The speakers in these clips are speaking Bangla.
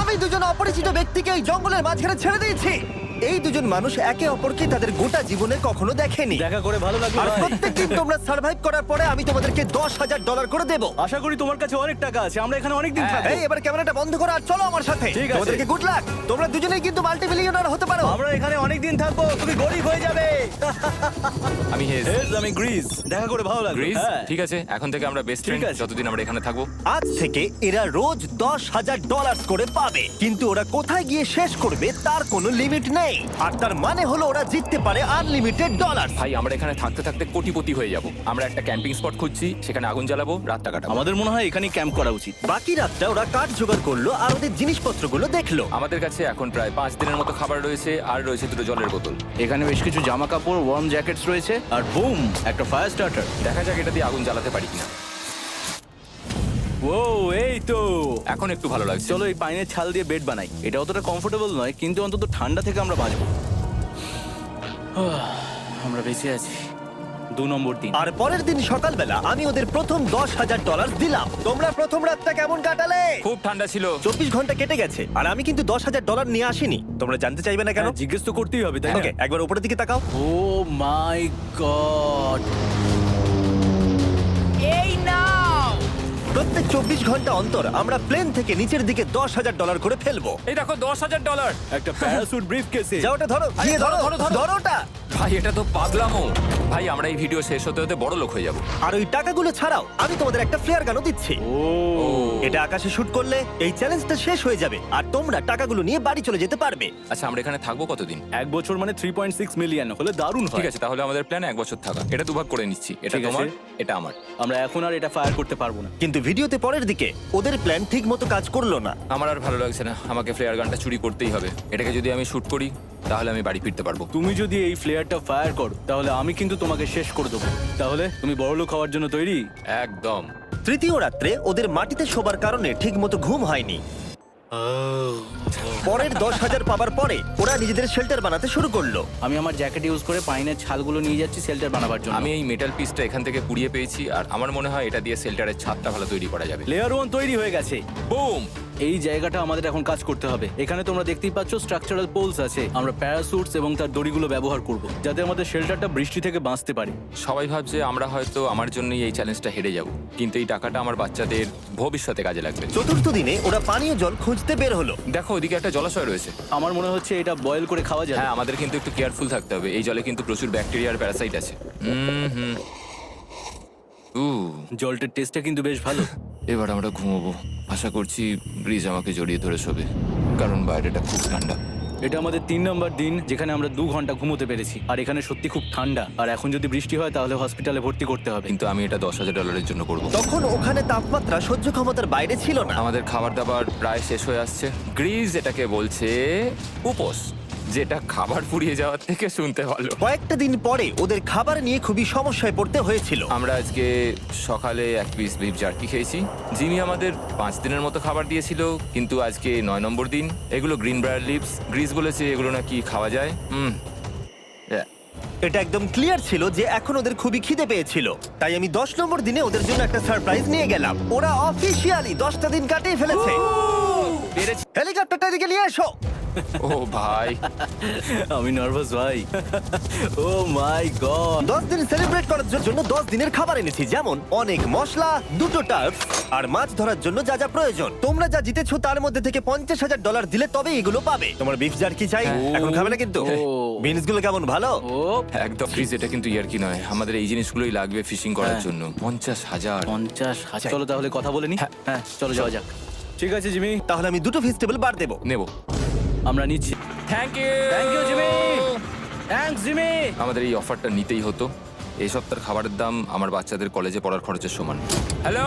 আমি দুজন অপরিচিত ব্যক্তিকে এই জঙ্গলের মাঝখানে ছেড়ে দিয়েছি। এই দুজন মানুষ একে অপরকে তাদের গোটা জীবনে কখনো দেখেনি। দেখা করে ভালো লাগলো আর ভাই। প্রত্যেকদিন তোমরা সার্ভাইভ করার পরে আমি তোমাদেরকে $10,000 করে দেবো। আশা করি তোমার কাছে অনেক টাকা আছে, আমরা এখানে অনেক দিন থাকবো। এই এবার ক্যামেরাটা বন্ধ করো আর চলো আমার সাথে। ঠিক আছে। তোমাদেরকে গুড লাক। তোমরা দুজনেই কিন্তু মাল্টিমিলিয়নার হতে পারো। আমরা এখানে অনেক দিন থাকবো, তুমি গরিব হয়ে যাবে। আমি হেজ। আমি গ্রিস। দেখা করে ভালো লাগলো। গ্রিস হ্যাঁ। ঠিক আছে, এখন থেকে আমরা বেস্ট ফ্রেন্ড আছে। যতদিন আমরা এখানে থাকবো। আজ থেকে এরা রোজ $10,000 করে পাবে, কিন্তু ওরা কোথায় গিয়ে শেষ করবে তার কোনো লিমিট নেই। আর তার মানে হলো ওরা জিততে পারে আনলিমিটেড ডলার। ভাই আমরা এখানে থাকতে থাকতে কোটিপতি হয়ে যাব। আমরা একটা ক্যাম্পিং স্পট খুঁজছি, সেখানে আগুন জ্বালাবো, রাতটা কাটাবো। আমাদের মনে হয় এখানেই ক্যাম্প করা উচিত। বাকি রাতটা ওরা কাঠ জোগাড় করলো আর ওদের জিনিসপত্রগুলো দেখলো। আমাদের কাছে এখন প্রায় 5 দিনের মতো খাবার রয়েছে, আর রয়েছে 2 জলের বোতল। এখানে বেশ কিছু জামা কাপড়, ওয়ার্ম জ্যাকেটস রয়েছে, আর বুম, একটা ফায়ার স্টার্টার। দেখা যাক এটা দিয়ে আগুন জ্বালাতে পারি কিনা। ও এই তো। এখন একটু ভালো লাগছে। চলো এই পাইনের ছাল দিয়ে বেড বানাই। এটা অতটা কমফোর্টেবল নয়, কিন্তু অন্তত ঠান্ডা থেকে আমরা বাঁচবো। আমরা বেঁচে আছি। 2 নম্বর দিন। আর পরের দিন সকালবেলা আমি ওদের প্রথম $10,000 দিলাম। তোমরা প্রথম রাতটা কেমন কাটালে? খুব ঠান্ডা ছিল। 24 ঘন্টা কেটে গেছে আর আমি কিন্তু $10,000 নিয়ে আসিনি। তোমরা জানতে চাইবে না কেন? হ্যাঁ, জিজ্ঞেস তো করতেই হবে, তাই না? ওকে, একবার উপরের দিকে তাকাও। ও মাই গড। প্রত্যেক 24 ঘন্টা অন্তর আমরা প্লেন থেকে নিচের দিকে $10,000 করে ফেলবো। এই দেখো $10,000। একটা প্যারাসুট ব্রিফকেসে। যাও ওটা ধরো, গিয়ে ধরো, ধরো ওটা। ভাই এটা তো পাগলামো। ভাই আমরা এই ভিডিও শেষ হতে হতে বড় লোক হয়ে যাব। আর ওই টাকাগুলো ছাড়াও আমি তোমাদের একটা ফ্লেয়ার গানও দিচ্ছি। ও এটা আকাশে শুট করলে এই চ্যালেঞ্জটা শেষ হয়ে যাবে আর তোমরা টাকাগুলো নিয়ে বাড়ি চলে যেতে পারবে। আচ্ছা আমরা এখানে থাকবো কতদিন? 1 বছর মানে 3.6 মিলিয়ন হলে দারুণ হয়। ঠিক আছে, তাহলে আমাদের প্ল্যান 1 বছর থাকা। এটা দুভাগ করে নিচ্ছি, এটা ঠিক আছে। তোমার, এটা আমার। আমরা এখন আর এটা ফায়ার করতে পারবো না। কিন্তু ভিডিওতে পরের দিকে ওদের প্ল্যান ঠিক মতো কাজ করলো না। আমার আর ভালো লাগছে না, আমাকে ফ্লেয়ার গানটা চুরি করতেই হবে। এটাকে যদি আমি শুট করি তাহলে আমি বাড়ি ফিরতে পারবো। তুমি যদি এই ফ্লেয়ারটা ফায়ার করো তাহলে আমি কিন্তু তোমাকে শেষ করে দেবো। তাহলে তুমি বড়লোক হওয়ার জন্য তৈরি? একদম। তৃতীয় রাত্রে ওদের মাটিতে শোবার কারণে ঠিক মতো ঘুম হয়নি। পরের 10,000 পাবার পরে ওরা নিজেদের শেল্টার বানাতে শুরু করলো। আমি আমার জ্যাকেট ইউজ করে পাইনের ছালগুলো নিয়ে যাচ্ছি শেল্টার বানাবার জন্য। আমি এই মেটাল পিসটা এখান থেকে কুড়িয়ে পেয়েছি, আর আমার মনে হয় এটা দিয়ে শেল্টারের ছাদটা ভালো তৈরি করা যাবে। লেয়ার 1 তৈরি হয়ে গেছে। বুম। এই জায়গাটা আমাদের এখন কাজ করতে হবে। এখানে তোমরা দেখতেই পাচ্ছ স্ট্রাকচারাল পোলস আছে। আমরা প্যারাসুটস এবং তার দড়িগুলো ব্যবহার করব যাতে আমাদের শেল্টারটা বৃষ্টি থেকে বাঁচতে পারে। সবাই ভাবছে আমরা হয়তো আমার জন্যই এই চ্যালেঞ্জটা হেরে যাব, কিন্তু এই টাকাটা আমার বাচ্চাদের ভবিষ্যতে কাজে লাগবে। চতুর্থ দিনে ওরা পানীয় জল খুঁজতে বের হলো। দেখো ওদিকে একটা জলাশয় রয়েছে। আমার মনে হচ্ছে এটা বয়েল করে খাওয়া যাবে। হ্যাঁ, আমাদের কিন্তু একটু কেয়ারফুল থাকতে হবে। এই জলে কিন্তু প্রচুর ব্যাকটেরিয়া আর প্যারাসাইট আছে। জলটার টেস্টটা কিন্তু বেশ ভালো। এবার আমরা ঘুমোবো। আশা করছি ব্রিজ আমাকে জড়িয়ে ধরে শোবে, কারণ বাইরেটা খুব ঠান্ডা। এটা আমাদের 3 নম্বর দিন যেখানে আমরা 2 ঘন্টা ঘুমোতে পেরেছি। আর এখানে সত্যি খুব ঠান্ডা। আর এখন যদি বৃষ্টি হয় তাহলে হসপিটালে ভর্তি করতে হবে। কিন্তু আমি এটা $10,000 জন্য করব। তখন ওখানে তাপমাত্রা সহ্য ক্ষমতার বাইরে ছিল না। আমাদের খাবার দাবার প্রায় শেষ হয়ে আসছে। গ্রিজ এটাকে বলছে উপোস, যেটা খাবার পুড়িয়ে যাওয়ার থেকে শুনতে ভালো। কয়েকটা দিন পরে ওদের খাবার নিয়ে খুবই সমস্যায় পড়তে হয়েছিল। আমরা আজকে সকালে 1 পিস বিফ জার্কি খেয়েছি। জিমি আমাদের 5 দিনের মতো খাবার দিয়েছিল, কিন্তু আজকে 9 নম্বর দিন। এগুলো গ্রিন ব্রায়ার লিভস। গ্রিজ বলেছে এগুলো নাকি খাওয়া যায়। এটা একদম ক্লিয়ার ছিল যে এখন ওদের খুবই খিদে পেয়েছিল। তাই আমি 10 নম্বর দিনে ওদের জন্য একটা সারপ্রাইজ নিয়ে গেলাম। ওরা অফিসিয়ালি 10টা দিন কাটিয়ে ফেলেছে। হেলিকপ্টারটা এদিকে নিয়ে এসো। ও ভাই, আমি নার্ভাস ভাই। ও মাই গড। 10 দিন সেলিব্রেট করার জন্য 10 দিনের খাবার এনেছি, যেমন অনেক মশলা, 2টো টার্ফ আর মাছ ধরার জন্য যা যা প্রয়োজন। তোমরা যা জিতেছো তার মধ্যে থেকে $50,000 দিলে তবে এগুলো পাবে। তোমার বিফ জার্কি চাই? এখন খাবে না কিন্তু। বিনস গুলো কেমন ভালো? ও একদম। গ্রিজ এটা কিন্তু ইয়ার্কি নয়, আমাদের এই জিনিসগুলোই লাগবে ফিশিং করার জন্য। 50,000। 50,000। চলো তাহলে কথা বলে নি। হ্যাঁ চলো যাওয়া যাক। ঠিক আছে জিমি, তাহলে আমি 2টো ভেজিটেবল বার দেবো। নেব। আমরা নিচ্ছি। Thank you. Thank you Jimmy. Thanks Jimmy. আমাদের এই অফারটা নিতেই হতো। এই সপ্তাহের খাবারের দাম আমার বাচ্চাদের কলেজে পড়ার খরচের সমান। হ্যালো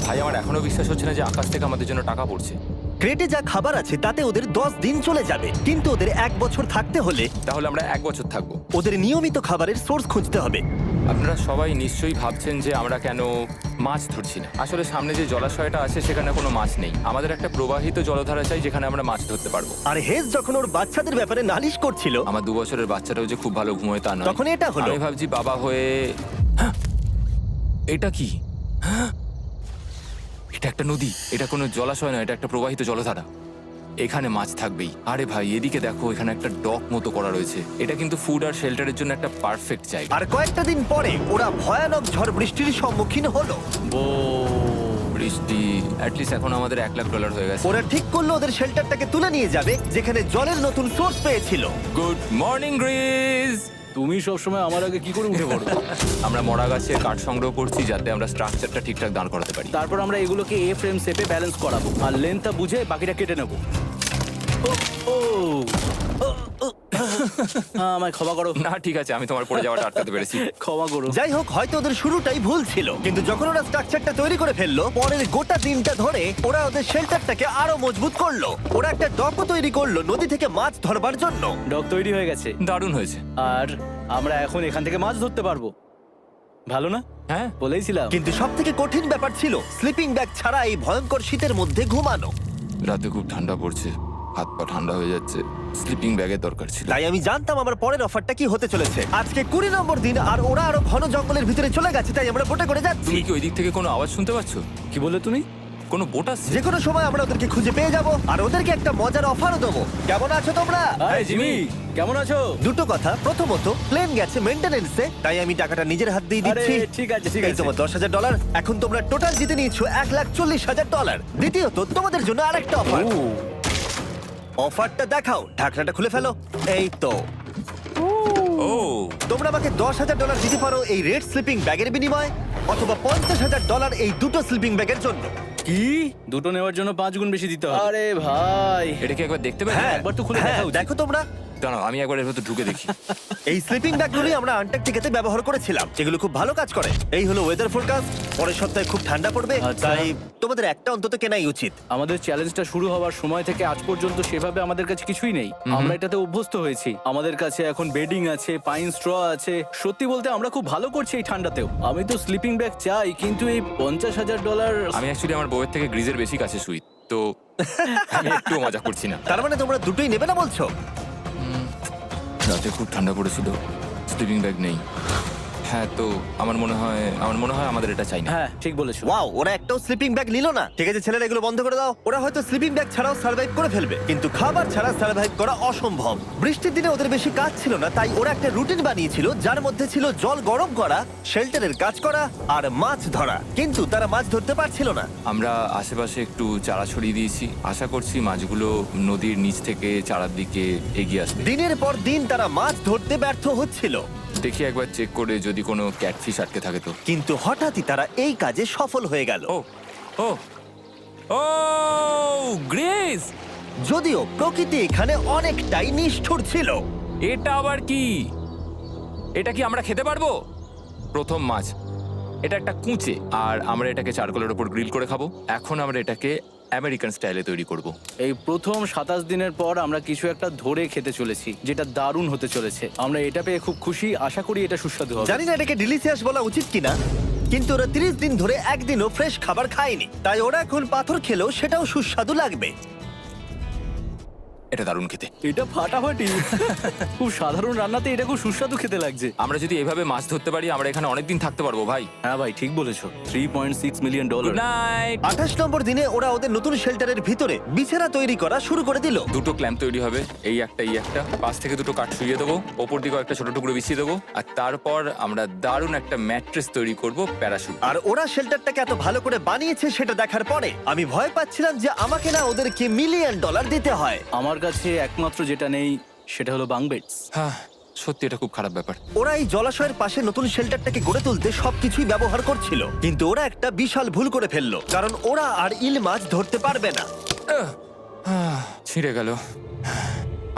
ভাই, আমার এখনো বিশ্বাস হচ্ছে না যে আকাশ থেকে আমাদের জন্য টাকা পড়ছে। ক্রেটে যা খাবার আছে তাতে ওদের 10 দিন চলে যাবে, কিন্তু ওদের 1 বছর থাকতে হলে তাহলে আমরা 1 বছর থাকবো। ওদের নিয়মিত খাবারের সোর্স খুঁজতে হবে। আপনারা সবাই নিশ্চয়ই ভাবছেন যে আমরা কেন মাছ ধরছি না। আসলে সামনে যে জলাশয়টা আছে সেখানে কোনো মাছ নেই। আমাদের একটা প্রবাহিত জলধারা চাই যেখানে আমরা মাছ ধরতে পারবো। আর হেজ যখন ওর বাচ্চাদের ব্যাপারে নালিশ করছিল, আমার 2 বছরের বাচ্চাটাও যে খুব ভালো ঘুমোয় তা নয়। তখন এটা হলো। আমি ভাবছি বাবা হয়ে এটা কি? এটা একটা নদী, এটা কোনো জলাশয় নয়, এটা একটা প্রবাহিত জলধারা। এখানে মাছ থাকবেই। আরে ভাই, এদিকে দেখো, এখানে একটা ডক মতো করা রয়েছে। এটা কিন্তু ফুড আর শেল্টারের জন্য একটা পারফেক্ট জায়গা। আর কয়েকটা দিন পরে ওরা ভয়ানক ঝড় বৃষ্টির সম্মুখীন হলো। বৃষ্টি অ্যাটলিস্ট এখন আমাদের $1,00,000 হয়ে গেছে। ওরা ঠিক করলো ওদের শেল্টারটাকে তুলে নিয়ে যাবে, যেখানে জলের নতুন সোর্স পেয়েছিল। Good morning Greece. তুমি সবসময় আমার আগে কি করে উঠে পড়ো? আমরা মরা গাছের কাঠ সংগ্রহ করছি যাতে আমরা স্ট্রাকচারটা ঠিকঠাক দাঁড় করাতে পারি। তারপর আমরা এগুলোকে এ ফ্রেম শেপে ব্যালেন্স করাবো আর লেন্থটা বুঝে বাকিটা কেটে নেবো। আমায় ক্ষমা করো। না ঠিক আছে, আমি তোমার পড়ে যাওয়াটা আটকাতে পেরেছি। ক্ষমা করো। যাই হোক, হয়তো ওদের শুরুটাই ভুল ছিল, কিন্তু যখন ওরা স্ট্রাকচারটা তৈরি করে ফেললো, পরের গোটা দিনটা ধরে ওরা ওদের শেল্টারটাকে আরো মজবুত করলো। ওরা একটা ডকও তৈরি করলো নদী থেকে মাছ ধরবার জন্য। ডক তৈরি হয়ে গেছে দারুণ হয়েছে। আর আমরা এখন এখান থেকে মাছ ধরতে পারবো। ভালো না? হ্যাঁ, বলেইছিলাম। কিন্তু সব থেকে কঠিন ব্যাপার ছিল স্লিপিং ব্যাগ ছাড়া এই ভয়ঙ্কর শীতের মধ্যে ঘুমানো। রাতে খুব ঠান্ডা পড়ছে, হাত পা ঠান্ডা হয়ে যাচ্ছে। স্লিপিং ব্যাগের দরকার ছিল। তাই আমি জানতাম আমার পরের অফারটা কি হতে চলেছে। আজকে 20 নম্বর দিন, আর ওরা আরো ঘন জঙ্গলের ভিতরে চলে গেছে, তাই আমরা বোটে করে যাচ্ছি। তুমি কি ওই দিক থেকে কোনো আওয়াজ শুনতে পাচ্ছ? কি বললে তুমি? কোনো বোট আসছে? যে কোনো সময় আমরা ওদেরকে খুঁজে পেয়ে যাব, আর ওদেরকে একটা মজার অফারও দেবো। কেমন আছো তোমরা? আরে জিমি, কেমন আছো? দুটো কথা, প্রথমত প্লেন গেছে মেইনটেনেন্সে, তাই আমি টাকাটা নিজের হাত দিয়ে আরে দিচ্ছি। ঠিক আছে ঠিক এই আছে। তোমার $10,000। এখন তোমরা টোটাল জিতে নিয়েছো $1,40,000। দ্বিতীয়ত তোমাদের জন্য আরেকটা অফার। ও, অফারটা দেখাও, ঢাকনাটা খুলে ফেলো। এই তো, ও তোমরা আমাকে $10,000 দিতে পারো এই রেড স্লিপিং ব্যাগের বিনিময়ে, অথবা $50,000 এই দুটো স্লিপিং ব্যাগের জন্য। কি? দুটো নেওয়ার জন্য 5 গুণ বেশি দিতে হবে? আরে ভাই, এটা কি একবার দেখতে পারি? হ্যাঁ, একবার তো খুলে হ্যাঁ, দেখা উচিত। দেখো তোমরা। দাঁড়াও, আমি একবার এর ভেতর ঢুকে দেখি। এই স্লিপিং ব্যাগগুলি আমরা আন্টার্কটিকাতে ব্যবহার করেছিলাম, যেগুলো খুব ভালো কাজ করে। এই হলো ওয়েদার ফোরকাস্ট, পরের সপ্তাহে খুব ঠান্ডা পড়বে, আচ্ছা। তাই তোমাদের একটা অন্তত কেনাই উচিত। আমাদের চ্যালেঞ্জটা শুরু হওয়ার সময় থেকে আজ পর্যন্ত সেভাবে আমাদের কাছে কিছুই নেই। আমরা এটাতে অভ্যস্ত হয়েছি। আমাদের কাছে এখন বেডিং আছে, পাইন স্ট্র আছে। সত্যি বলতে আমরা খুব ভালো করছি এই ঠান্ডাতেও। আমি তো স্লিপিং ব্যাগ চাই, কিন্তু এই $50,000। আমি অ্যাকচুয়ালি আমার বউয়ের থেকে গ্রিজের বেশি কাছে শুই, তো আমি একটু মজা করছি না। তার মানে তোমরা দুটোই নেবে না বলছো? রাতে খুব ঠান্ডা পড়েছিল, স্লিপিং ব্যাগ নেই। হ্যাঁ, তো আমার মনে হয় আমাদের এটা চাই না। হ্যাঁ ঠিক বলেছো। ওয়াও, ওরা একটাও স্লিপিং ব্যাগ নিল না। ঠিক আছে ছেলেরা, এগুলো বন্ধ করে দাও। ওরা হয়তো স্লিপিং ব্যাগ ছাড়াও সার্ভাইভ করে ফেলবে, কিন্তু খাবার ছাড়া সার্ভাইভ করা অসম্ভব। বৃষ্টির দিনে ওদের বেশি কাজ ছিল না, তাই ওরা একটা রুটিন বানিয়েছিল যার মধ্যে ছিল জল গরম করা, শেল্টারের কাজ করা আর মাছ ধরা। কিন্তু তারা মাছ ধরতে পারছিল না। আমরা আশেপাশে একটু চারা ছড়িয়ে দিয়েছি, আশা করছি মাছগুলো নদীর নিচ থেকে চারার দিকে এগিয়ে আসবে। দিনের পর দিন তারা মাছ ধরতে ব্যর্থ হচ্ছিল, দেখি একবার চেক করে যদি কোনো ক্যাটফিশ আটকে থাকে তো। কিন্তু হঠাৎই তারা এই কাজে সফল হয়ে গেল। ও ও ও গ্রেস, যদিও প্রকৃতি এখানে অনেকটাই নিষ্ঠুর ছিল। এটা আবার কি? এটা কি আমরা খেতে পারবো? প্রথম মাছ। এটা একটা কুঁচে, আর আমরা এটাকে চারকোলের উপর গ্রিল করে খাবো। এখন আমরা এটাকে আমেরিকান স্টাইলে তৈরি করব। এই প্রথম 27 দিনের পর আমরা কিছু একটা ধরে খেতে চলেছি, যেটা দারুণ হতে চলেছে। আমরা এটা পেয়ে খুব খুশি, আশা করি এটা সুস্বাদু হবে। জানি না এটাকে ডিলিশিয়াস বলা উচিত কিনা, কিন্তু ওরা 30 দিন ধরে একদিনও ফ্রেশ খাবার খায়নি, তাই ওরা এখন পাথর খেলেও সেটাও সুস্বাদু লাগবে। এটা দারুণ খেতে। এটা ফাটাফাটি। খুব সাধারণ রান্নাতে এটা খুব সুস্বাদু খেতে লাগছে। আমরা যদি এভাবে মাছ ধরতে পারি, আমরা এখানে অনেকদিন থাকতে পারবো ভাই। হ্যাঁ ভাই ঠিক বলেছো। $3.6 মিলিয়ন। Good night. 28 নম্বর দিনে ওরা ওদের নতুন শেল্টারের ভিতরে বিছানা তৈরি করা শুরু করে দিল। দুটো ক্ল্যাম্প তৈরি হবে, এই একটা, পাশ থেকে দুটো কাঠ শুইয়ে দেবো, ওপর দিকে একটা ছোট টুকরো বিছিয়ে দেবো, আর তারপর আমরা দারুণ একটা ম্যাট্রেস তৈরি করব, প্যারাশুট। আর ওরা শেল্টারটাকে এত ভালো করে বানিয়েছে সেটা দেখার পরে আমি ভয় পাচ্ছিলাম যে আমাকে না ওদেরকে $1 মিলিয়ন দিতে হয়। আমার কাছে একমাত্র যেটা নেই সেটা হলো বাং বেডস। হ্যাঁ, সত্যি এটা খুব খারাপ ব্যাপার। ওরা এই জলাশয়ের পাশে নতুন শেল্টারটাকে গড়ে তুলতে সবকিছুই ব্যবহার করছিল, কিন্তু ওরা একটা বিশাল ভুল করে ফেললো, কারণ ওরা আর ইল মাছ ধরতে পারবে না। ছিঁড়ে গেল।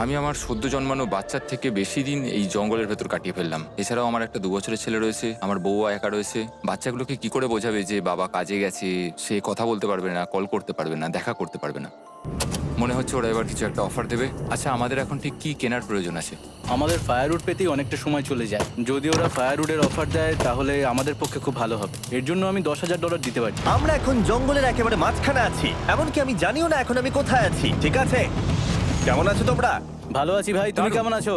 আমি আমার সদ্য জন্মানো বাচ্চার থেকে বেশি দিন এই জঙ্গলের ভেতর কাটিয়ে ফেললাম। এছাড়াও আমার একটা 2 বছরের ছেলে রয়েছে, আমার বউ একা রয়েছে। বাচ্চাগুলোকে কি করে বোঝাবে যে বাবা কাজে গেছে? সে কথা বলতে পারবে না, কল করতে পারবে না, দেখা করতে পারবে না। মনে হচ্ছে ওরা এবার কিছু একটা অফার দেবে। আচ্ছা, আমাদের এখন ঠিক কি কেনার প্রয়োজন আছে? আমাদের ফায়ারউড পেতেই অনেকটা সময় চলে যায়। যদি ওরা ফায়ারউডের অফার দেয় তাহলে আমাদের পক্ষে খুব ভালো হবে। এর জন্য আমি $10,000 দিতে পারি। আমরা এখন জঙ্গলের একেবারে মাঝখানে আছি, এমনকি আমি জানিও না এখন আমি কোথায় আছি। ঠিক আছে, কেমন আছো তোমরা? ভালো আছি ভাই, তুমি দারুণ। কেমন আছো?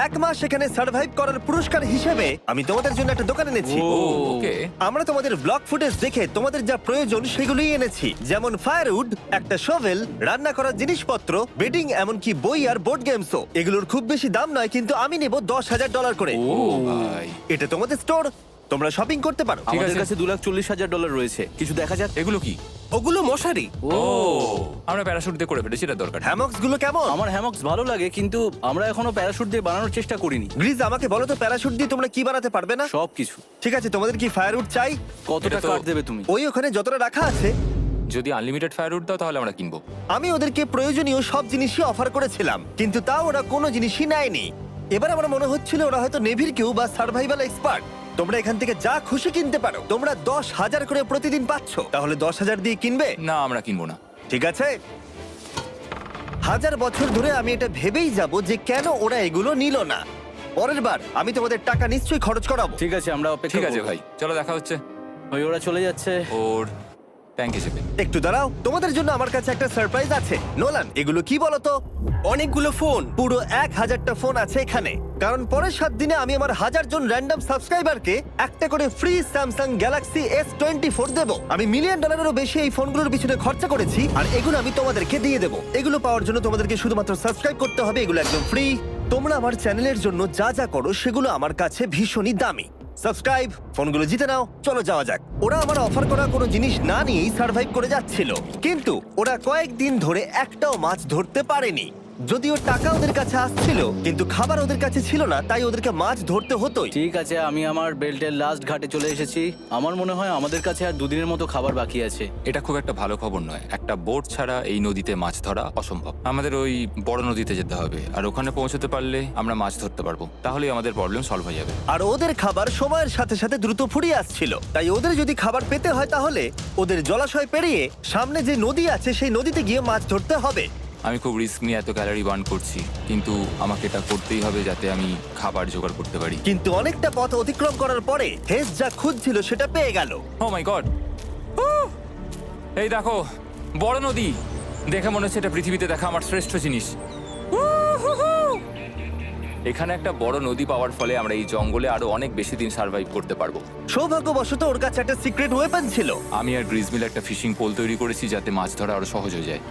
1 মাস এখানে সার্ভাইভ করার পুরস্কার হিসেবে আমি তোমাদের জন্য একটা দোকান এনেছি ও, ওকে আমরা তোমাদের ব্লগ ফুটেজ দেখে তোমাদের যা প্রয়োজন সেগুলোই এনেছি, যেমন ফায়ারউড, একটা শোভেল, রান্না করার জিনিসপত্র, বেডিং, এমনকি বই আর বোর্ড গেমসও। এগুলোর খুব বেশি দাম নয়, কিন্তু আমি নেব $10,000 করে। ও ভাই, এটা তোমাদের স্টোর, তোমরা শপিং করতে পারো। ঠিক আমাদের আছে। কাছে $2,40,000 রয়েছে, কিছু দেখা যাক। এগুলো কি? ওগুলো মশারি। ও আমরা প্যারাশুট দিয়ে করে ফেলেছি, এটা দরকার নেই। হ্যামক্স গুলো কেমন? আমার হ্যামক্স ভালো লাগে, কিন্তু আমরা এখনো প্যারাশুট দিয়ে বানানোর চেষ্টা করিনি। গ্রিজ, আমাকে বলো তো, প্যারাশুট দিয়ে তোমরা কি বানাতে পারবে না? সবকিছু। ঠিক আছে, তোমাদের কি ফায়ারউড চাই? কতটা এটা তো- কাট দেবে তুমি? ওই ওখানে যতটা রাখা আছে। যদি আনলিমিটেড ফায়ারউড দাও তাহলে আমরা কিনবো। আমি ওদেরকে প্রয়োজনীয় সব জিনিসই অফার করেছিলাম, কিন্তু তাও ওরা কোনো জিনিসই নেয়নি। এবার আমার মনে হচ্ছিল ওরা হয়তো নেভির কেউ বা সার্ভাইভাল এক্সপার্ট। তোমরা এখান থেকে যা খুশি কিনতে পারো। তোমরা 10,000 করে প্রতিদিন পাচ্ছ, তাহলে 10,000 দিয়ে কিনবে? না, আমরা কিনবো না। ঠিক আছে। 1000 বছর ধরে আমি এটা ভেবেই যাব যে কেন ওরা এগুলো নিল না। পরের বার আমি তোমাদের টাকা নিশ্চয়ই খরচ করাবো। ঠিক আছে, আমরা অপেক্ষা ঠিক আছে করব। ভাই, চলো দেখা হচ্ছে। ওই ওরা চলে যাচ্ছে। ওর ব্যাংক হিসেবে। একটু দাঁড়াও, তোমাদের জন্য আমার কাছে একটা সারপ্রাইজ আছে। নোলান, এগুলো কি বলো তো? অনেকগুলো ফোন। পুরো 1000টা ফোন আছে এখানে, কারণ পরের 7 দিনে আমি আমার 1000 জন র্যান্ডম সাবস্ক্রাইবারকে একটা করে ফ্রি স্যামসাং গ্যালাক্সি S24 দেব। আমি $1 মিলিয়নেরও বেশি এই ফোনগুলোর পিছনে খরচা করেছি, আর এগুলো আমি তোমাদেরকে দিয়ে দেবো। এগুলো পাওয়ার জন্য তোমাদেরকে শুধুমাত্র সাবস্ক্রাইব করতে হবে, এগুলো একদম ফ্রি। তোমরা আমার চ্যানেলের জন্য যা যা করো সেগুলো আমার কাছে ভীষণই দামি। সাবস্ক্রাইব, ফোনগুলো জিতে নাও, চলো যাওয়া যাক। ওরা আমার অফার করা কোনো জিনিস না নিয়েই সার্ভাইভ করে যাচ্ছিল, কিন্তু ওরা কয়েকদিন ধরে একটাও মাছ ধরতে পারেনি। যদিও টাকা ওদের কাছে আসছিল, কিন্তু খাবার ওদের কাছে ছিল না, তাই ওদেরকে মাছ ধরতে হতোই। ঠিক আছে, আমি আমার বেল্টের লাস্ট ঘাটে চলে এসেছি। আমার মনে হয় আমাদের কাছে আর 2 দিনের মতো খাবার বাকি আছে। এটা খুব একটা ভালো খবর নয়। একটা বোট ছাড়া এই নদীতে মাছ ধরা অসম্ভব। আমাদের ওই বড় নদীতে যেতে হবে, আর ওখানে পৌঁছতে পারলে আমরা মাছ ধরতে পারবো। তাহলেই আমাদের প্রবলেম সলভ হয়ে যাবে। আর ওদের খাবার সময়ের সাথে সাথে দ্রুত ফুরিয়ে আসছিল, তাই ওদের যদি খাবার পেতে হয় তাহলে ওদের জলাশয় পেরিয়ে সামনে যে নদী আছে সেই নদীতে গিয়ে মাছ ধরতে হবে। আমি খুব রিস্ক নিয়ে এত ক্যালোরি বার্ন করছি, কিন্তু আমাকে এটা করতেই হবে যাতে আমি খাবার জোগাড় করতে পারি। কিন্তু অনেকটা পথ অতিক্রম করার পরে হেস যা খুঁজছিল সেটা পেয়ে গেল। ও মাই গড, এই দেখো বড় নদী। দেখে মনে হচ্ছে এটা পৃথিবীতে দেখা আমার শ্রেষ্ঠ জিনিস। এখানে একটা বড় নদী পাওয়ার ফলে আমরা এই জঙ্গলে আরো অনেক বেশি দিন সার্ভাইভ করতে পারবো। সৌভাগ্যবশত ওর কাছে একটা সিক্রেট ওয়েপন ছিল। আমি আর গ্রিজমিল একটা ফিশিং পোল তৈরি করেছি যাতে মাছ ধরা আরো সহজ হয়ে যায়।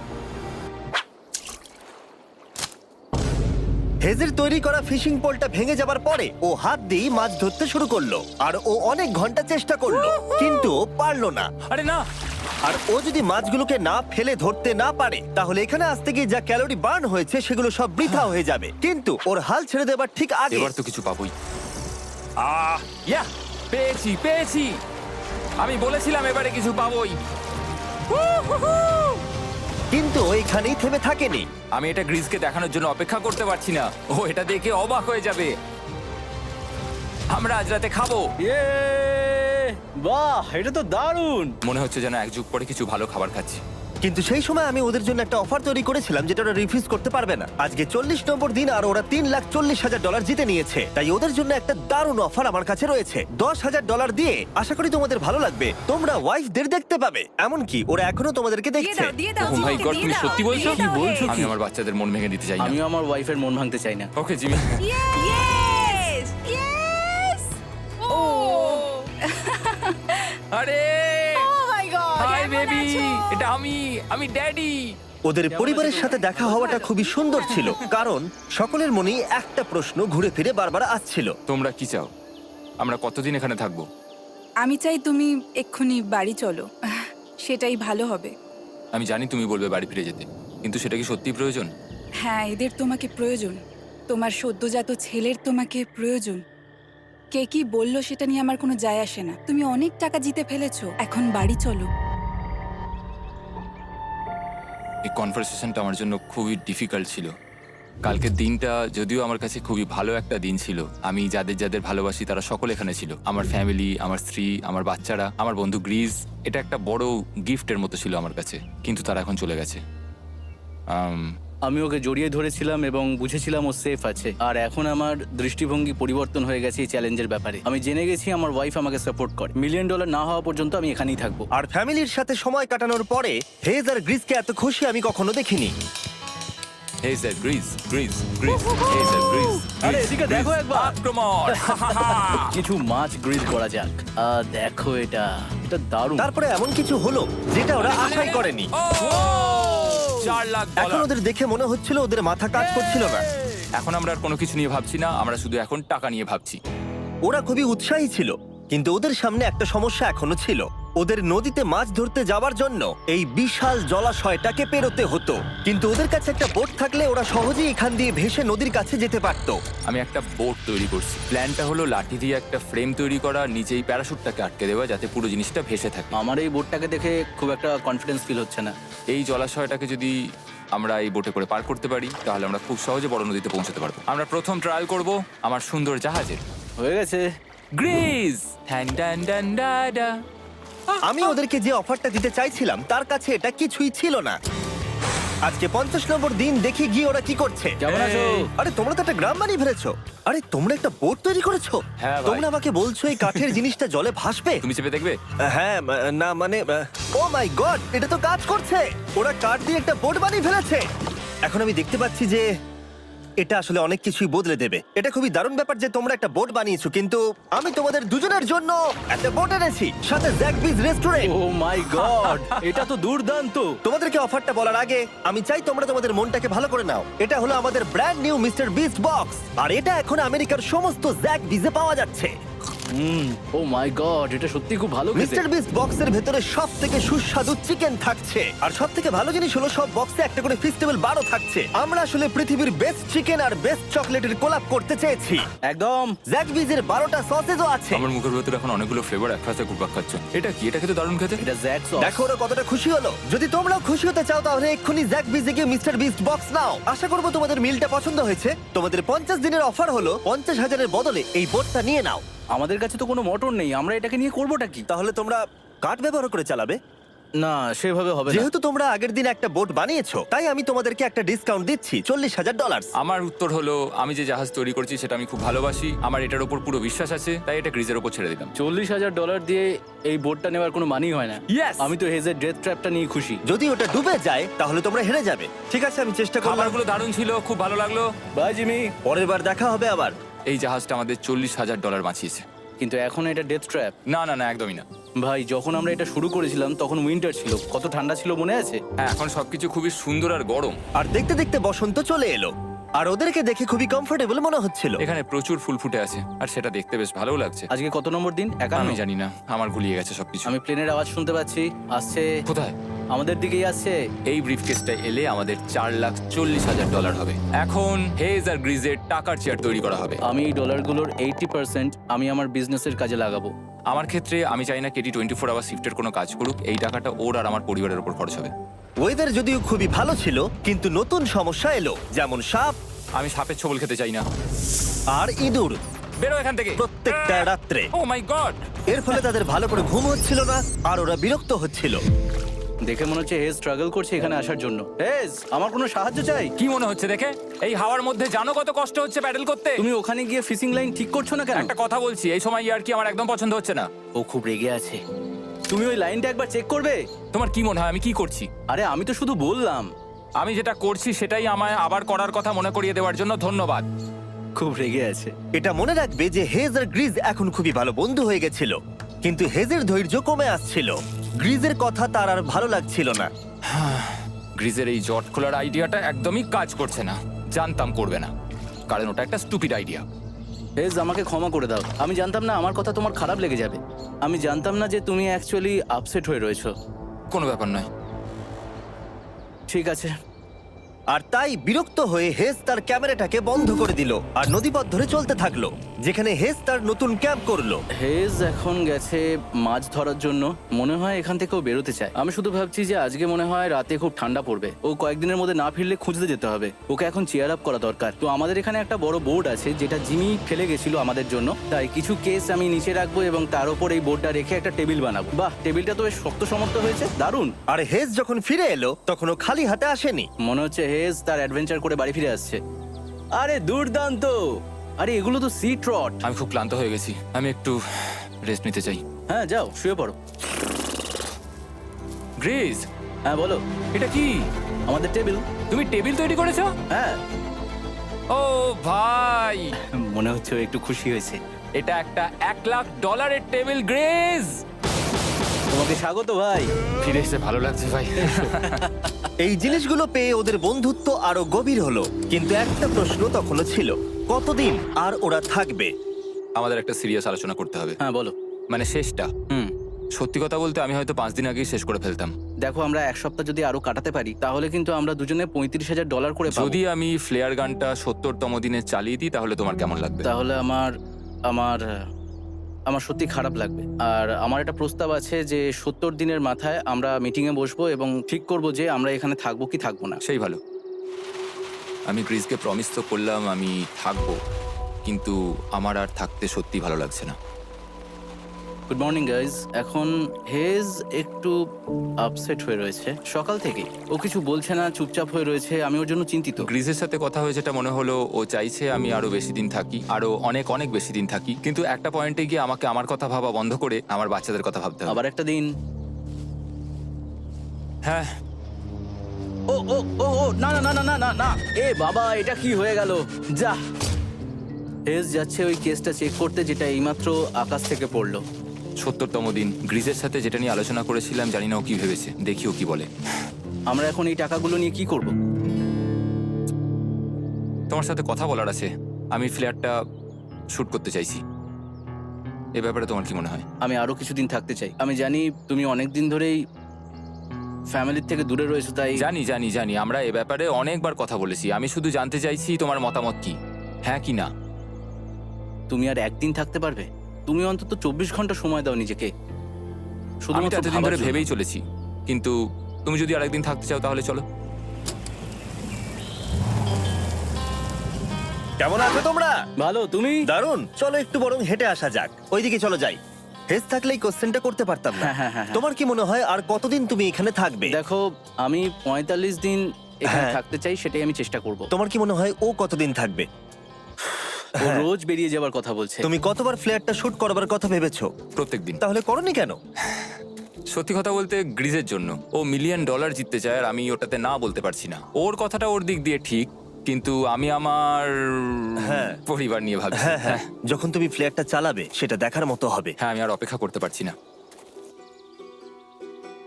হেজের তৈরি করা ফিশিং পোলটা ভেঙে যাবার পরে ও হাত দিয়ে মাছ ধরতে শুরু করলো, আর ও অনেক ঘন্টা চেষ্টা করলো, কিন্তু ও পারলো না। আরে না, আর ও যদি মাছগুলোকে না ফেলে ধরতে না পারে তাহলে এখানে আসতে গিয়ে যা ক্যালোরি বার্ন হয়েছে সেগুলো সব বৃথা হয়ে যাবে। কিন্তু ওর হাল ছেড়ে দেবার ঠিক আগে এবার তো কিছু পাবোই। ইয়া, পেয়েছি পেয়েছি। আমি বলেছিলাম এবারে কিছু পাবোই। কিন্তু ও এখানেই থেমে থাকেনি। আমি এটা গ্রিজকে দেখানোর জন্য অপেক্ষা করতে পারছি না। ও এটা দেখে অবাক হয়ে যাবে। আমরা আজ রাতে খাবো। ইয়ে! বাহ, এটা তো দারুণ। মনে হচ্ছে যেন এক যুগ পরে কিছু ভালো খাবার খাচ্ছি। কিন্তু সেই সময় আমি ওদের জন্য একটা অফার তৈরি করেছিলাম যেটা ওরা রিফিউজ করতে পারবে না। আজকে 40 নম্বর দিন আর ওরা $3,40,000 জিতে নিয়েছে, তাই ওদের জন্য একটা দারুণ অফার আমার কাছে রয়েছে। $10,000 দিয়ে আশা করি তোমাদের ভালো লাগবে। তোমরা ওয়াইফদের দেখতে পাবে, এমনকি ওরা এখনো তোমাদেরকে দেখছে। ও মাই গড, তুমি সত্যি বলছো? কি বলছো? আমি আমার বাচ্চাদের মন ভেঙে দিতে চাই না। আমিও আমার ওয়াইফের মন ভাঙতে চাই না। Okay Jimmy. Yes! Yes! Oh! আরে Oh my God! হাই কেমন বেবি, আছো? এটা আমি ড্যাডি। ওদের পরিবারের সাথে দেখা হওয়াটা খুবই সুন্দর ছিল, কারণ সকলের মনেই একটা প্রশ্ন ঘুরে ফিরে বারবার আসছিল। তোমরা কি চাও? আমরা কতদিন এখানে থাকবো? আমি চাই তুমি এক্ষুনি বাড়ি চলো, সেটাই ভালো হবে। আমি জানি তুমি বলবে বাড়ি ফিরে যেতে, কিন্তু সেটা কি সত্যি প্রয়োজন? হ্যাঁ, এদের তোমাকে প্রয়োজন। তোমার সদ্যজাত ছেলের তোমাকে প্রয়োজন। কে কি বললো সেটা নিয়ে আমার কোনো যায় আসে না। তুমি অনেক টাকা জিতে ফেলেছো, এখন বাড়ি চলো। এই কনভারসেশনটা আমার জন্য খুবই ডিফিকাল্ট ছিল। কালকের দিনটা যদিও আমার কাছে খুবই ভালো একটা দিন ছিল। আমি যাদের যাদের ভালোবাসি তারা সকলে এখানে ছিল। আমার ফ্যামিলি, আমার স্ত্রী, আমার বাচ্চারা, আমার বন্ধু গ্রিজ। এটা একটা বড় গিফটের মতো ছিল আমার কাছে, কিন্তু তারা এখন চলে গেছে। আমি ওকে জড়িয়ে ধরেছিলাম এবং বুঝেছিলাম ও সেফ আছে। আর এখন আমার দৃষ্টিভঙ্গি পরিবর্তন হয়ে গেছে এই চ্যালেঞ্জের ব্যাপারে। আমি জেনে গেছি আমার ওয়াইফ আমাকে সাপোর্ট করে। $1 মিলিয়ন না হওয়া পর্যন্ত আমি এখানেই থাকবো। আর ফ্যামিলির সাথে সময় কাটানোর পরে হেজ আর গ্রিসকে এত খুশি আমি কখনো দেখিনি। হেজার গ্রিজ গ্রিজ গ্রিজ হেজার গ্রিজ আরে এদিকে দেখো একবার। আক্রমণ কিছু মাছ গ্রিল করা যাক দেখো এটা দারুণ। তারপরে এমন কিছু হলো যেটা ওরা আশাই করেনি। 4 লাখ এখন ডলার ওদের দেখে মনে হচ্ছিল ওদের মাথা কাজ করছিল না। এখন আমরা আর কোনো কিছু নিয়ে ভাবছি না, আমরা শুধু এখন টাকা নিয়ে ভাবছি। ওরা খুবই উৎসাহী ছিল, কিন্তু ওদের সামনে একটা সমস্যা এখনো ছিল। ওদের নদীতে মাছ ধরতে যাওয়ার জন্য এই বিশাল জলাশয়টাকে পেরোতে হতো, কিন্তু ওদের কাছে একটা বোট থাকলে ওরা সহজেই এখান দিয়ে ভেসে নদীর কাছে যেতে পারতো। আমি একটা বোট তৈরি করছি। প্ল্যানটা হলো লাঠি দিয়ে একটা ফ্রেম তৈরি করা, নিচেই প্যারাশুটটাকে আটকে দেওয়া, যাতে পুরো জিনিসটা ভেসে থাকে। আমার এই বোটটাকে দেখে খুব একটা কনফিডেন্স ফিল হচ্ছে না। এই জলাশয়টাকে যদি আমরা এই বোটে করে পার করতে পারি, তাহলে আমরা খুব সহজে বড় নদীতে পৌঁছতে পারবো। আমরা প্রথম ট্রায়াল করব আমার সুন্দর জাহাজের। হয়ে গেছে। গ্রিজ ঠ্যান ট্যান ট্যান ডা ডা। আমি ওদেরকে যে অফারটা দিতে চাইছিলাম তার কাছে এটা কিছুই ছিল না। আজকে 50 নম্বর দিন, দেখি গিয়ে ওরা কি করছে। কেমন আছো? আরে তোমরা তো একটা গ্রাম বানিয়ে ফেলেছো। আরে তোমরা একটা বোট তৈরি করেছো? হ্যাঁ ভাই। তোমরা আমাকে বলছো এই কাঠের জিনিসটা জলে ভাসবে? তুমি চেপে দেখবে? হ্যাঁ, না মানে ও মাই গড, এটা তো কাজ করছে। ওরা কাঠ দিয়ে একটা বোট বানিয়ে ফেলেছে। এখন আমি দেখতে পাচ্ছি যে এটা আসলে অনেক কিছুই বদলে দেবে। এটা খুবই দারুণ ব্যাপার যে তোমরা একটা বোট বানিয়েছো, কিন্তু আমি তোমাদের দুজনের জন্য একটা বোট এনেছি, সাথে জ্যাকবিজ রেস্টুরেন্ট। ও মাই গড, এটা তো দুর্দান্ত। তোমাদেরকে অফারটা বলার আগে আমি চাই তোমরা তোমাদের মনটাকে ভালো করে নাও। এটা হলো আমাদের brand new Mister Beast box, আর এটা এখন আমেরিকার সমস্ত জ্যাকবিজে পাওয়া যাচ্ছে। ও মাই গড, এটা সত্যি খুব ভালো খেতে। মিস্টার বিস্ট বক্সের ভেতরে সব থেকে সুস্বাদু চিকেন থাকছে, আর সব থেকে ভালো জিনিস হলো সব বক্সে একটা করে ফেস্টিভ্যাল বারও থাকছে। আমরা আসলে পৃথিবীর বেস্ট চিকেন আর বেস্ট চকলেটের কোলাপ করতে চেয়েছি। একদম। জ্যাকবিজের 12টা সসেজও আছে। আমার মুখের ভেতরে এখন অনেকগুলো ফ্লেভার একসাথে ঘুরপাক খাচ্ছে। এটা কি? এটা খেতে দারুণ খেতে। এটা জ্যাক সস। দেখো ওরা কতটা খুশি হলো। যদি তোমরাও খুশি হতে চাও তাহলে এক্ষুনি জ্যাকবিজে গিয়ে মিস্টার বিস্ট বক্স নাও। আশা করবো তোমাদের মিলটা পছন্দ হয়েছে। তোমাদের 50 দিনের অফার হলো 50,000-এর বদলে এই বোটটা নিয়ে নাও। আমাদের কাছে তো কোনো মোটর নেই, আমরা এটাকে নিয়ে করবোটা কি? তাহলে তোমরা কাঠ ব্যবহার করে চালাবে? না, সেভাবে হবে না। যেহেতু তোমরা আগের দিন একটা বোট বানিয়েছো, তাই আমি তোমাদেরকে একটা ডিসকাউন্ট দিচ্ছি, $40,000। আমার উত্তর হলো, আমি যে জাহাজ তৈরি করছি সেটা আমি খুব ভালোবাসি, আমার এটার উপর পুরো বিশ্বাস আছে, তাই এটা গ্রিজের উপর ছেড়ে দিলাম। $40,000 দিয়ে এই বোটটা নেওয়ার কোনো মানেই হয় না। Yes! আমি তো হেজের ডেথ ট্র্যাপটা নিয়ে খুশি। যদি ওটা ডুবে যায় তাহলে তোমরা হেরে যাবে। ঠিক আছে, আমি চেষ্টা করলাম। খাবারগুলো দারুণ ছিল, খুব ভালো লাগলো। Bye Jimmy. পরের বার দেখা হবে আবার। এই জাহাজটা আমাদের $40,000 বাঁচিয়েছে। কিন্তু এখন এটা ডেথ ট্র্যাপ। না না না, একদমই না। ভাই, যখন আমরা এটা শুরু করেছিলাম তখন উইন্টার ছিল, কত ঠান্ডা ছিল মনে আছে? হ্যাঁ, এখন সবকিছু খুবই সুন্দর আর গরম। আর দেখতে দেখতে বসন্ত চলে এলো, আর ওদেরকে দেখে খুবই কমফোর্টেবল মনে হচ্ছিল। এখানে প্রচুর ফুল ফুটে আছে, আর সেটা দেখতে বেশ ভালো লাগছে। আজকে কত নম্বর দিন? আমি 51। জানি না, আমার গুলিয়ে গেছে সবকিছু। আমি প্লেনের আওয়াজ শুনতে পাচ্ছি, আসছে। কোথায়? আমাদের দিকেই আসছে। এই ব্রিফকেসটা এলে আমাদের $4,40,000 হবে। এখন হেজ আর গ্রিজের টাকার চেয়ার তৈরি করা হবে। আমি এই ডলারগুলোর 80% আমি আমার বিজনেসের কাজে লাগাবো। আমার ক্ষেত্রে আমি চাই না কেটি 24 আওয়ার শিফটের কোনো কাজ করুক। এই টাকাটা ওর আর আমার পরিবারের উপর খরচ হবে। ওয়েদার যদিও খুবই ভালো ছিল, কিন্তু নতুন সমস্যা এলো, যেমন সাপ আমি সাপের ছোবল খেতে চাই না। আর ইঁদুর বেরো এখান থেকে প্রত্যেকটা রাত্রে। ও মাই গড! এর ফলে তাদের ভালো করে ঘুম হচ্ছিল না, আর ওরা বিরক্ত হচ্ছিল। দেখে মনে হচ্ছে হেজ স্ট্রাগল করছে এখানে আসার জন্য। হেজ, আমার কোনো সাহায্য চাই? কি মনে হচ্ছে দেখে? এই হাওয়ার মধ্যে জানো কত কষ্ট হচ্ছে প্যাডেল করতে? তুমি ওখানে গিয়ে ফিশিং লাইন ঠিক করছো না কেন? একটা কথা বলছি, এই সময় ইয়ার কি আমার একদম পছন্দ হচ্ছে না। ও খুব রেগে আছে। তুমি ওই লাইনটা একবার চেক করবে? তোমার কি মনে হয় আমি কি করছি? আরে আমি তো শুধু বললাম। আমি যেটা করছি সেটাই আমায় আবার করার কথা মনে করিয়ে দেওয়ার জন্য ধন্যবাদ। খুব রেগে আছে। এটা মনে রাখবে যে হেজ আর গ্রিজ এখন খুবই ভালো বন্ধু হয়ে গেছিল, কিন্তু হেজের ধৈর্য কমে আসছিল। গ্রিজের কথা তার আর ভালো লাগছিল না। গ্রিজের এই জট খোলার আইডিয়াটা একদমই কাজ করছে না। জানতাম করবে না, কারণ ওটা একটা স্টুপিড আইডিয়া। হেজ, আমাকে ক্ষমা করে দাও। আমি জানতাম না আমার কথা তোমার খারাপ লেগে যাবে। আমি জানতাম না যে তুমি অ্যাকচুয়ালি আপসেট হয়ে রয়েছো। কোনো ব্যাপার নয়। ঠিক আছে। আর তাই বিরক্ত হয়ে হেজ তার ক্যামেরাটাকে বন্ধ করে দিল আর নদীপথ ধরে চলতে থাকলো, যেখানে হেজ তার নতুন ক্যাম্প করলো। হেজ এখন গেছে মাছ ধরার জন্য। মনে হয় এখান থেকেও বেরোতে চায়। আমি শুধু ভাবছি যে আজকে মনে হয় রাতে খুব ঠান্ডা পড়বে। ও কয়েকদিনের মধ্যে না ফিরলে খুঁজতে যেতে হবে। ওকে এখন চেয়ার আপ করা দরকার। তো আমাদের এখানে একটা বড় বোর্ড আছে যেটা জিমি ফেলে গেছিল আমাদের জন্য। তাই কিছু কেস আমি নিচে রাখবো এবং তার উপর এই বোর্ডটা রেখে একটা টেবিল বানাবো। বাহ, টেবিলটা তো বেশ শক্ত সমর্থ হয়েছে, দারুণ। আর হেজ যখন ফিরে এলো তখন ও খালি হাতে আসেনি। মনে হচ্ছে হেজ তার অ্যাডভেঞ্চার করে বাড়ি ফিরে আসছে। আরে দুর্দান্ত! আরে এগুলো তো সি ট্রট। আমি খুব ক্লান্ত হয়ে গেছি, আমি একটু রেস্ট নিতে চাই। হ্যাঁ, যাও শুয়ে পড়ো। গ্রিজ, হ্যাঁ বলো। এটা কি? আমাদের টেবিল। তুমি টেবিল তৈরি করেছো? হ্যাঁ, ও ভাই, মনে হচ্ছে ও একটু খুশি হয়েছে। এটা একটা $1,00,000 টেবিল, গ্রেজ। তোমাকে স্বাগত ভাই। ফিরে এসে ভালো লাগছে ভাই। এই জিনিসগুলো পেয়ে ওদের বন্ধুত্ব আরো গভীর হলো, কিন্তু একটা প্রশ্ন তখনও ছিল, কতদিন আর ওরা থাকবে? আমাদের একটা সিরিয়াস আলোচনা করতে হবে, হ্যাঁ বলো। মানে শেষটা। হুম, সত্যি কথা বলতে আমি হয়তো 5 দিন আগেই শেষ করে ফেলতাম। দেখো আমরা এক সপ্তাহ যদি আরো কাটাতে পারি তাহলে কিন্তু আমরা দুজনে $35,000 করে পাবো। যদি আমি ফ্লেয়ার গানটা 70তম দিনে চালিয়ে দিই তাহলে তোমার কেমন লাগবে? তাহলে আমার আমার সত্যি খারাপ লাগবে। আর আমার একটা প্রস্তাব আছে যে 70 দিনের মাথায় আমরা মিটিং এ বসবো এবং ঠিক করব যে আমরা এখানে থাকবো কি থাকবো না। সেই ভালো। আমি গ্রিসকে প্রমিস তো করলাম আমি থাকবো, কিন্তু আমার আর থাকতে সত্যি ভালো লাগছে না। Good morning guys. এখন হেজ একটু আপসেট হয়ে রয়েছে সকাল থেকেই। ও কিছু বলছে না, চুপচাপ হয়ে রয়েছে। আমি ওর জন্য চিন্তিত। গ্রিসের সাথে কথা হয়ে যেটা মনে হলো, ও চাইছে আমি আরো বেশি দিন থাকি, আরো অনেক অনেক বেশি দিন থাকি, কিন্তু একটা পয়েন্টে গিয়ে আমাকে আমার কথা ভাবা বন্ধ করে আমার বাচ্চাদের কথা ভাবতে হবে। আবার একটা দিন। হ্যাঁ, ও ও ও ও না না না না না না না, এ বাবা, এটা কি হয়ে গেল? যা, হেজ যাচ্ছে ওই কেসটা চেক করতে যেটা এইমাত্র আকাশ থেকে পড়লো। 70তম দিন। গ্রিসের সাথে যেটা নিয়ে আলোচনা করেছিলাম, জানি না ও কি ভেবেছে, দেখি ও কি বলে। আমরা এখন এই টাকাগুলো নিয়ে কি করব? তোমার সাথে কথা বলার আছে। আমি ফ্ল্যাটটা শুট করতে চাইছি। এ ব্যাপারে তোমার কি মনে হয়? আমি আরো কিছুদিন থাকতে চাই। আমি জানি তুমি অনেক দিন ধরেই ফ্যামিলির থেকে দূরে রয়েছো, তাই জানি জানি জানি, আমরা এ ব্যাপারে অনেকবার কথা বলেছি। আমি শুধু জানতে চাইছি তোমার মতামত কি, হ্যাঁ কি না। তুমি আর একদিন থাকতে পারবে? তুমি অন্তত 24 ঘন্টা সময় দাও নিজেকে। আমি শুধুমাত্র তো এতদিন ভাবার ধরে জন্য। ভেবেই চলেছি, কিন্তু তুমি যদি আরেকদিন থাকতে চাও তাহলে চলো। কেমন আছো তোমরা? ভালো, তুমি? দারুণ। চলো একটু বরং হেঁটে আসা যাক, ওইদিকে চলো যাই। হেস থাকলেই কোশ্চেনটা করতে পারতাম না। হ্যাঁ, হ্যাঁ, হ্যাঁ, হ্যাঁ। তোমার কি মনে হয় আর কতদিন তুমি এখানে থাকবে? দেখো, আমি 45 দিন এখানে হ্যাঁ। থাকতে চাই, সেটাই আমি চেষ্টা করব। তোমার কি মনে হয় ও কতদিন থাকবে? ও রোজ বেরিয়ে যাবার কথা বলছে। তুমি কতবার ফ্ল্যাটটা শুট করবার কথা ভেবেছো? প্রত্যেকদিন। তাহলে করনি কেন? সত্যি কথা বলতে গ্রিজের জন্য। ও $1,000,000 জিততে চায় আর আমি ওটাতে না বলতে পারছি না। ওর কথাটা ওর দিক দিয়ে ঠিক, কিন্তু আমি আমার হ্যাঁ। পরিবার নিয়ে ভাবছি। হ্যাঁ হ্যাঁ, যখন তুমি ফ্ল্যাটটা চালাবে সেটা দেখার মতো হবে। হ্যাঁ, আমি আর অপেক্ষা করতে পারছি না।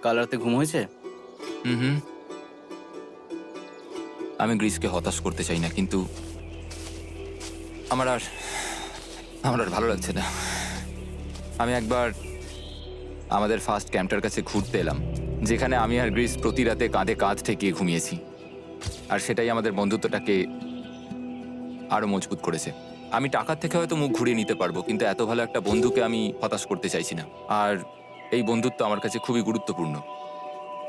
কাল রাতে ঘুম হয়েছে? হুম। আমি গ্রিসকে হতাশ করতে চাই না, কিন্তু আমার আর ভালো লাগছে না। আমি একবার আমাদের ফার্স্ট ক্যাম্পটার কাছে ঘুরতে এলাম, যেখানে আমি আর গ্রিস প্রতি রাতে কাঁধে কাঁধ ঠেকিয়ে ঘুমিয়েছি, আর সেটাই আমাদের বন্ধুত্বটাকে আরো মজবুত করেছে। আমি টাকার থেকে হয়তো মুখ ঘুরিয়ে নিতে পারবো, কিন্তু এত ভালো একটা বন্ধুকে আমি হতাশ করতে চাইছি না। আর এই বন্ধুত্ব আমার কাছে খুবই গুরুত্বপূর্ণ,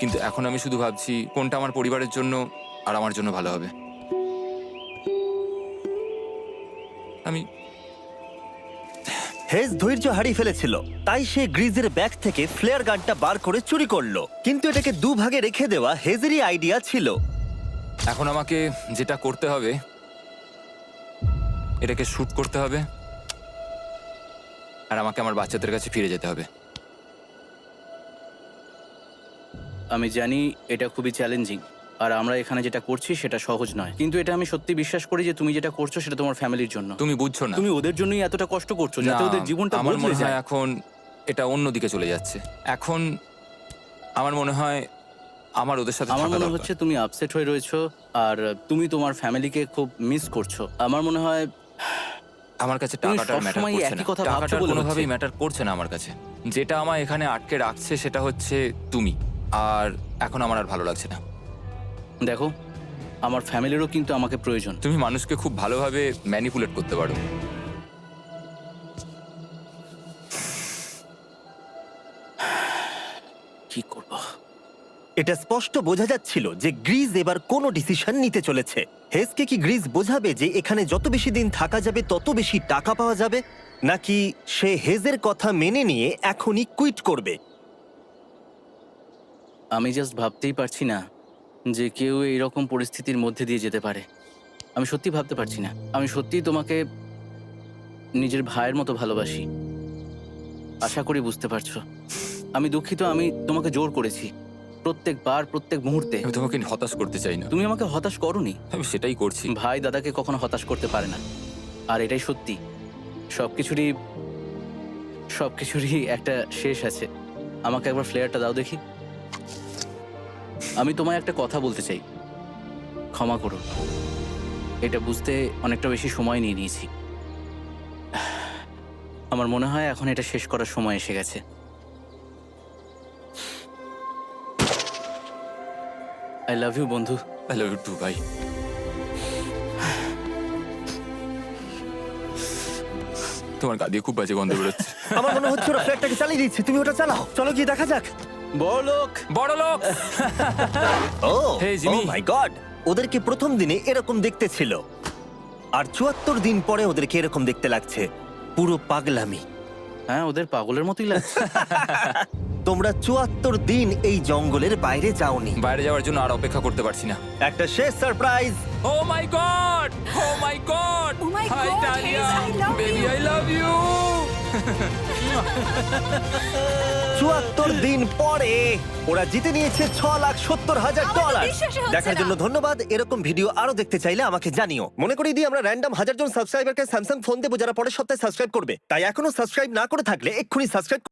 কিন্তু এখন আমি শুধু ভাবছি কোনটা আমার পরিবারের জন্য আর আমার জন্য ভালো হবে। আমি হেজ ধৈর্য হারিয়ে ফেলেছিল, তাই সে গ্রিজের ব্যাগ থেকে ফ্লেয়ার গানটা বার করে চুরি করলো। কিন্তু এটাকে দুভাগে রেখে দেওয়া হেজেরই আইডিয়া ছিল। এখন আমাকে যেটা করতে হবে, এটাকে শুট করতে হবে, আর আমাকে আমার বাচ্চাদের কাছে ফিরে যেতে হবে। আমি জানি এটা খুবই চ্যালেঞ্জিং, আর আমরা এখানে যেটা করছি সেটা সহজ নয়, কিন্তু এটা আমি সত্যি বিশ্বাস করি যে তুমি যেটা করছো সেটা তোমার ফ্যামিলির জন্য। তুমি বুঝছো না, তুমি ওদের জন্যই এতটা কষ্ট করছো যাতে না, ওদের জীবনটা আমার বদলে মনে হয় যায়। এখন এটা অন্যদিকে চলে যাচ্ছে। এখন আমার মনে হয় আমার ওদের সাথে আমার থাকা মনে দরকার। হচ্ছে তুমি আপসেট হয়ে রয়েছো আর তুমি তোমার ফ্যামিলিকে খুব মিস করছো। আমার মনে হয় আমার কাছে তুমি টাকাটা ম্যাটার সবসময় করছে না। একই কথা ভাবছো টাকাটা বলে কোনোভাবেই হচ্ছে। ম্যাটার করছে না আমার কাছে। যেটা আমায় এখানে আটকে রাখছে সেটা হচ্ছে তুমি, আর এখন আমার আর ভালো লাগছে না। দেখো, আমার ফ্যামিলিরও কিন্তু আমাকে প্রয়োজন। তুমি মানুষকে খুব ভালোভাবে ম্যানিপুলেট করতে পারো। কি করব? এটা স্পষ্ট বোঝা যাচ্ছিল যে গ্রিজ এবার কোনো ডিসিশন নিতে চলেছে। হেজকে কি গ্রিজ বোঝাবে যে এখানে যত বেশি দিন থাকা যাবে তত বেশি টাকা পাওয়া যাবে, নাকি সে হেজের কথা মেনে নিয়ে এখনই কুইট করবে? আমি জাস্ট ভাবতেই পারছি না যে কেউ এইরকম পরিস্থিতির মধ্যে দিয়ে যেতে পারে। আমি সত্যি ভাবতে পারছি না। আমি সত্যিই তোমাকে নিজের ভাইয়ের মতো ভালোবাসি। আশা করি বুঝতে পারছো। আমি দুঃখিত, আমি তোমাকে জোর করেছি। প্রত্যেকবার, প্রত্যেক মুহূর্তে। আমি তোমাকে হতাশ করতে চাই না, তুমি আমাকে হতাশ করোনি। আমি সেটাই করছি। ভাই দাদাকে কখনো হতাশ করতে পারে না, আর এটাই সত্যি। সবকিছুরই একটা শেষ আছে। আমাকে একবার ফ্লেয়ারটা দাও দেখি। আমি তোমায় একটা কথা বলতে চাই, ক্ষমা করো, এটা বুঝতে অনেকটা বেশি সময় নিয়ে নিয়েছি। আমার মনে হয় এখন এটা শেষ করার সময় এসে গেছে। আই লাভ ইউ বন্ধু। আই লাভ ইউ টু ভাই। তোমার গা দিয়ে খুব বাজে গন্ধ বেরোচ্ছে। আমার মনে হচ্ছে ওরা ফ্ল্যাটটাকে চালিয়ে দিচ্ছে, তুমি ওটা চালাও। চলো গিয়ে দেখা যাক। বড়লোক। বড় লোক। ও Hey, Jimmy. মাই গড, ওদেরকে প্রথম দিনে এরকম দেখতে ছিল, আর ৭৪ দিন পরে ওদেরকে এরকম দেখতে লাগছে। পুরো পাগলামি। হ্যাঁ, ওদের পাগলের মতোই লাগছে। তোমরা ৭৪ দিন এই জঙ্গলের বাইরে যাওনি। বাইরে যাওয়ার জন্য আর অপেক্ষা করতে পারছি না। একটা শেষ surprise. Oh my God, oh my God, Oh my hi God, Talia, Hayes, I love baby you. I love you. ৭৪ দিন পরে ওরা জিতে নিয়েছে $৬,৭০,০০০। বিশ্বাসই হচ্ছে দেখার না। জন্য ধন্যবাদ। এরকম ভিডিও আরো দেখতে চাইলে আমাকে জানিও। মনে করিয়ে দিই, আমরা র্যান্ডম 1000 জন সাবস্ক্রাইবারকে স্যামসাং ফোন দেবো যারা পরের সপ্তাহে সাবস্ক্রাইব করবে। তাই এখনো সাবস্ক্রাইব না করে থাকলে এক্ষুনি সাবস্ক্রাইব